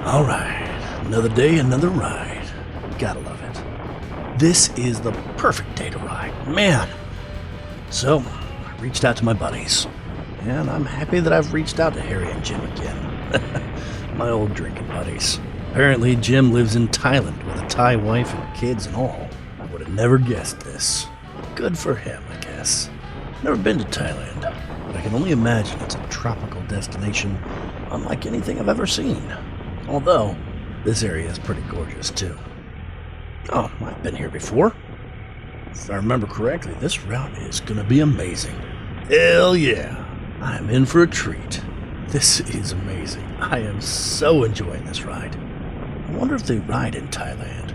Alright, another day, another ride. Gotta love it. This is the perfect day to ride, man. So, I reached out to my buddies, and I'm happy that I've reached out to Harry and Jim again. My old drinking buddies. Apparently, Jim lives in Thailand with a Thai wife and kids and all. I would have never guessed this. Good for him, I guess. Never been to Thailand, but I can only imagine it's a tropical destination unlike anything I've ever seen. Although, this area is pretty gorgeous too. Oh, I've been here before. If I remember correctly, this route is gonna be amazing. Hell yeah, I'm in for a treat. This is amazing. I am so enjoying this ride. I wonder if they ride in Thailand.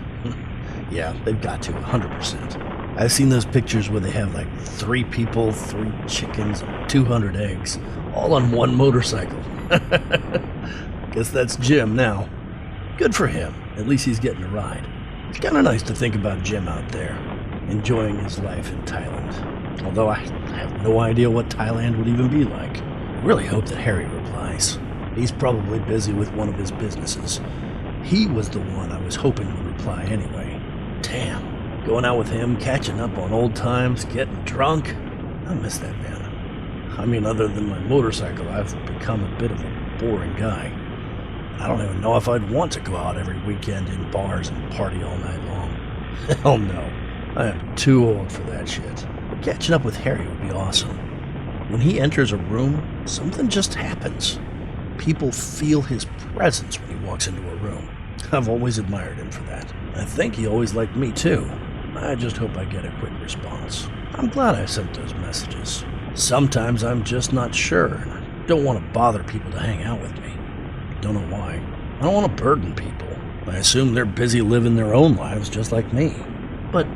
Yeah, they've got to, 100%. I've seen those pictures where they have like 3 people, 3 chickens, and 200 eggs, all on one motorcycle. Guess that's Jim now. Good for him. At least he's getting a ride. It's kind of nice to think about Jim out there, enjoying his life in Thailand. Although I have no idea what Thailand would even be like. I really hope that Harry replies. He's probably busy with one of his businesses. He was the one I was hoping would reply anyway. Damn. Going out with him, catching up on old times, getting drunk. I miss that man. I mean, other than my motorcycle, I've become a bit of a boring guy. I don't even know if I'd want to go out every weekend in bars and party all night long. Hell no. I am too old for that shit. But catching up with Harry would be awesome. When he enters a room, something just happens. People feel his presence when he walks into a room. I've always admired him for that. I think he always liked me too. I just hope I get a quick response. I'm glad I sent those messages. Sometimes I'm just not sure, and I don't want to bother people to hang out with me. Don't know why. I don't want to burden people. I assume they're busy living their own lives just like me. But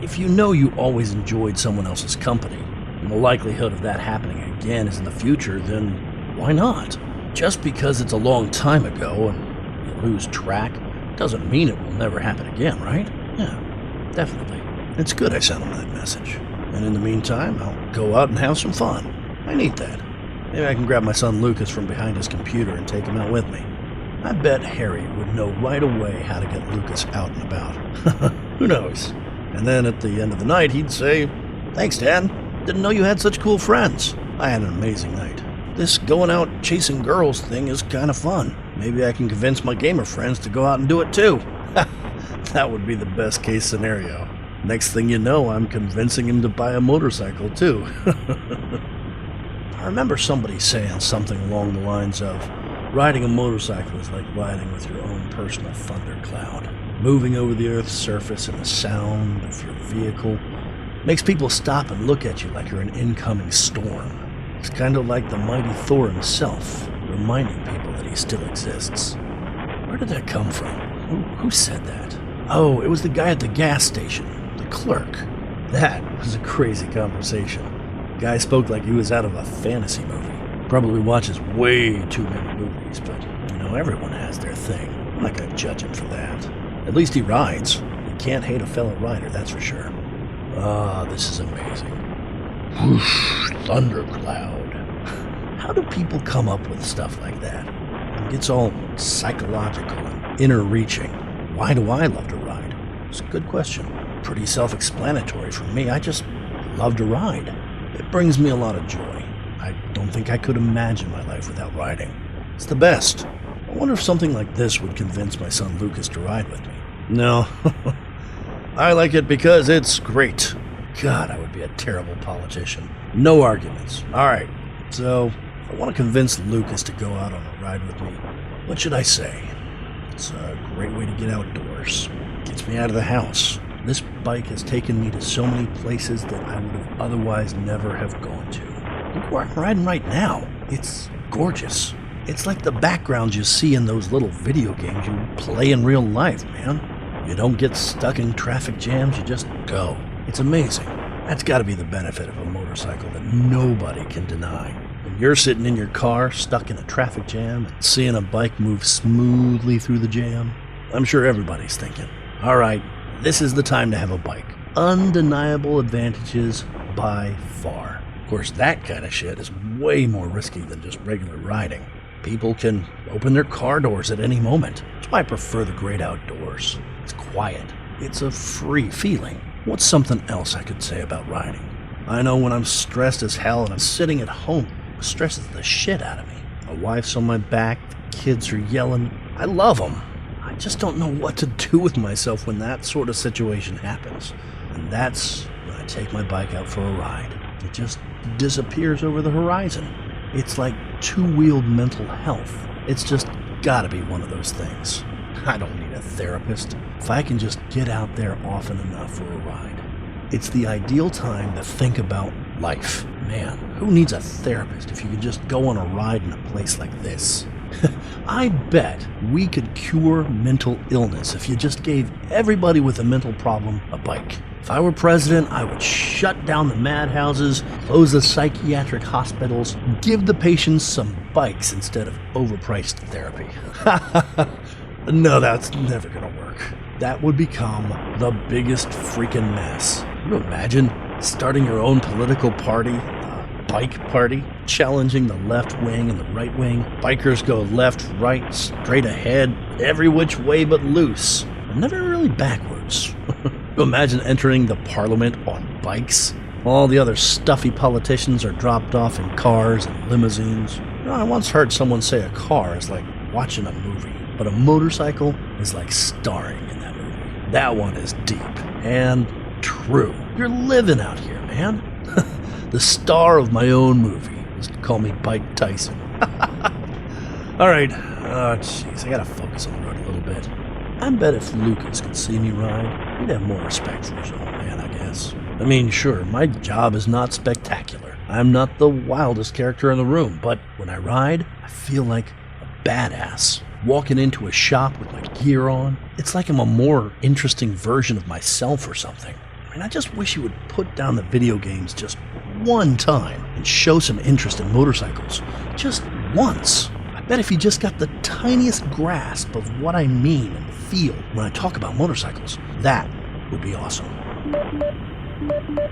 if you know you always enjoyed someone else's company, and the likelihood of that happening again is in the future, then why not? Just because it's a long time ago and you lose track doesn't mean it will never happen again, right? Yeah, definitely. It's good I sent him that message. And in the meantime, I'll go out and have some fun. I need that. Maybe I can grab my son Lucas from behind his computer and take him out with me. I bet Harry would know right away how to get Lucas out and about. Who knows? And then at the end of the night, he'd say, "Thanks, Dad. Didn't know you had such cool friends. I had an amazing night. This going out chasing girls thing is kind of fun. Maybe I can convince my gamer friends to go out and do it too." That would be the best case scenario. Next thing you know, I'm convincing him to buy a motorcycle too. I remember somebody saying something along the lines of, riding a motorcycle is like riding with your own personal thundercloud. Moving over the Earth's surface and the sound of your vehicle makes people stop and look at you like you're an incoming storm. It's kind of like the mighty Thor himself, reminding people that he still exists. Where did that come from? Who said that? Oh, it was the guy at the gas station, the clerk. That was a crazy conversation. Guy spoke like he was out of a fantasy movie. Probably watches way too many movies, but, you know, everyone has their thing. I'm not gonna judge him for that. At least he rides. You can't hate a fellow rider, that's for sure. Ah, this is amazing. Whoosh, thundercloud. How do people come up with stuff like that? It gets all psychological and inner-reaching. Why do I love to ride? It's a good question. Pretty self-explanatory for me. I just love to ride. It brings me a lot of joy. I don't think I could imagine my life without riding. It's the best. I wonder if something like this would convince my son Lucas to ride with me. No. I like it because it's great. God, I would be a terrible politician. No arguments. Alright, so if I want to convince Lucas to go out on a ride with me, what should I say? It's a great way to get outdoors. Gets me out of the house. This bike has taken me to so many places that I would have otherwise never have gone to. Look where I'm riding right now. It's gorgeous. It's like the backgrounds you see in those little video games you play in real life, man. You don't get stuck in traffic jams, you just go. It's amazing. That's got to be the benefit of a motorcycle that nobody can deny. When you're sitting in your car, stuck in a traffic jam, and seeing a bike move smoothly through the jam, I'm sure everybody's thinking, all right, this is the time to have a bike. Undeniable advantages by far. Of course, that kind of shit is way more risky than just regular riding. People can open their car doors at any moment. That's why I prefer the great outdoors. It's quiet. It's a free feeling. What's something else I could say about riding? I know when I'm stressed as hell and I'm sitting at home, it stresses the shit out of me. My wife's on my back, the kids are yelling. I love them. I just don't know what to do with myself when that sort of situation happens. And that's when I take my bike out for a ride. It just disappears over the horizon. It's like two-wheeled mental health. It's just gotta be one of those things. I don't need a therapist. If I can just get out there often enough for a ride. It's the ideal time to think about life. Man, who needs a therapist if you could just go on a ride in a place like this? I bet we could cure mental illness if you just gave everybody with a mental problem a bike. If I were president, I would shut down the madhouses, close the psychiatric hospitals, give the patients some bikes instead of overpriced therapy. No, that's never gonna work. That would become the biggest freaking mess. Can you imagine starting your own political party, the bike party, challenging the left wing and the right wing? Bikers go left, right, straight ahead, every which way but loose, and never really backwards. Imagine entering the parliament on bikes. All the other stuffy politicians are dropped off in cars and limousines. I once heard someone say a car is like watching a movie, but a motorcycle is like starring in that movie. That one is deep and true. You're living out here, man. The star of my own movie. Just call me Bike Tyson. All right. Oh, jeez. I gotta focus on the road a little bit. I bet if Lucas could see me ride, he'd have more respect for his old man, I guess. I mean, sure, my job is not spectacular. I'm not the wildest character in the room, but when I ride, I feel like a badass. Walking into a shop with my gear on, it's like I'm a more interesting version of myself or something. I mean, I just wish he would put down the video games just one time and show some interest in motorcycles. Just once. I bet if he just got the tiniest grasp of what I mean and feel when I talk about motorcycles, that would be awesome.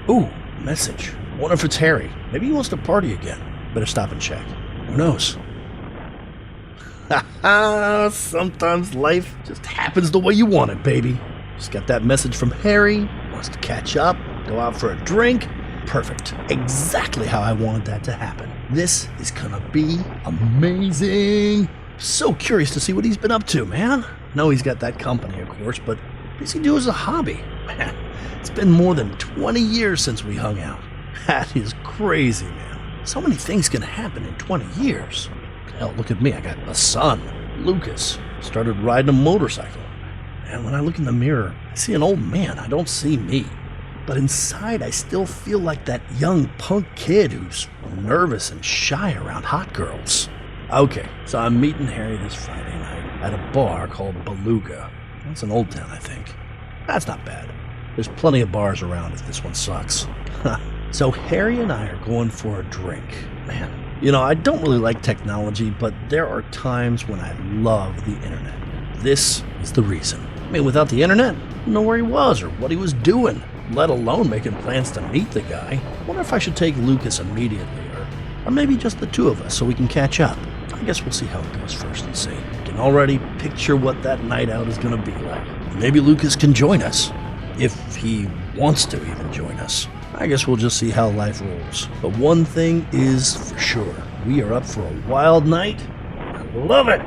Ooh, message. Wonder if it's Harry. Maybe he wants to party again. Better stop and check. Who knows? Sometimes life just happens the way you want it, baby. Just got that message from Harry. Wants to catch up, go out for a drink. Perfect. Exactly how I wanted that to happen. This is gonna be amazing. So curious to see what he's been up to, man. Know he's got that company, of course, but what does he do as a hobby? Man, it's been more than 20 years since we hung out. That is crazy, man. So many things can happen in 20 years. Hell, look at me. I got a son, Lucas. Started riding a motorcycle. And when I look in the mirror, I see an old man. I don't see me. But inside, I still feel like that young punk kid who's nervous and shy around hot girls. Okay, so I'm meeting Harry this Friday night at a bar called Beluga. That's in Old Town, I think. That's not bad. There's plenty of bars around if this one sucks. So Harry and I are going for a drink. Man, you know, I don't really like technology, but there are times when I love the internet. This is the reason. I mean, without the internet, I don't know where he was or what he was doing, let alone making plans to meet the guy. Wonder if I should take Lucas immediately, or maybe just the two of us so we can catch up. I guess we'll see how it goes first and see. I can already picture what that night out is going to be like. Maybe Lucas can join us, if he wants to even join us. I guess we'll just see how life rolls. But one thing is for sure, we are up for a wild night. I love it.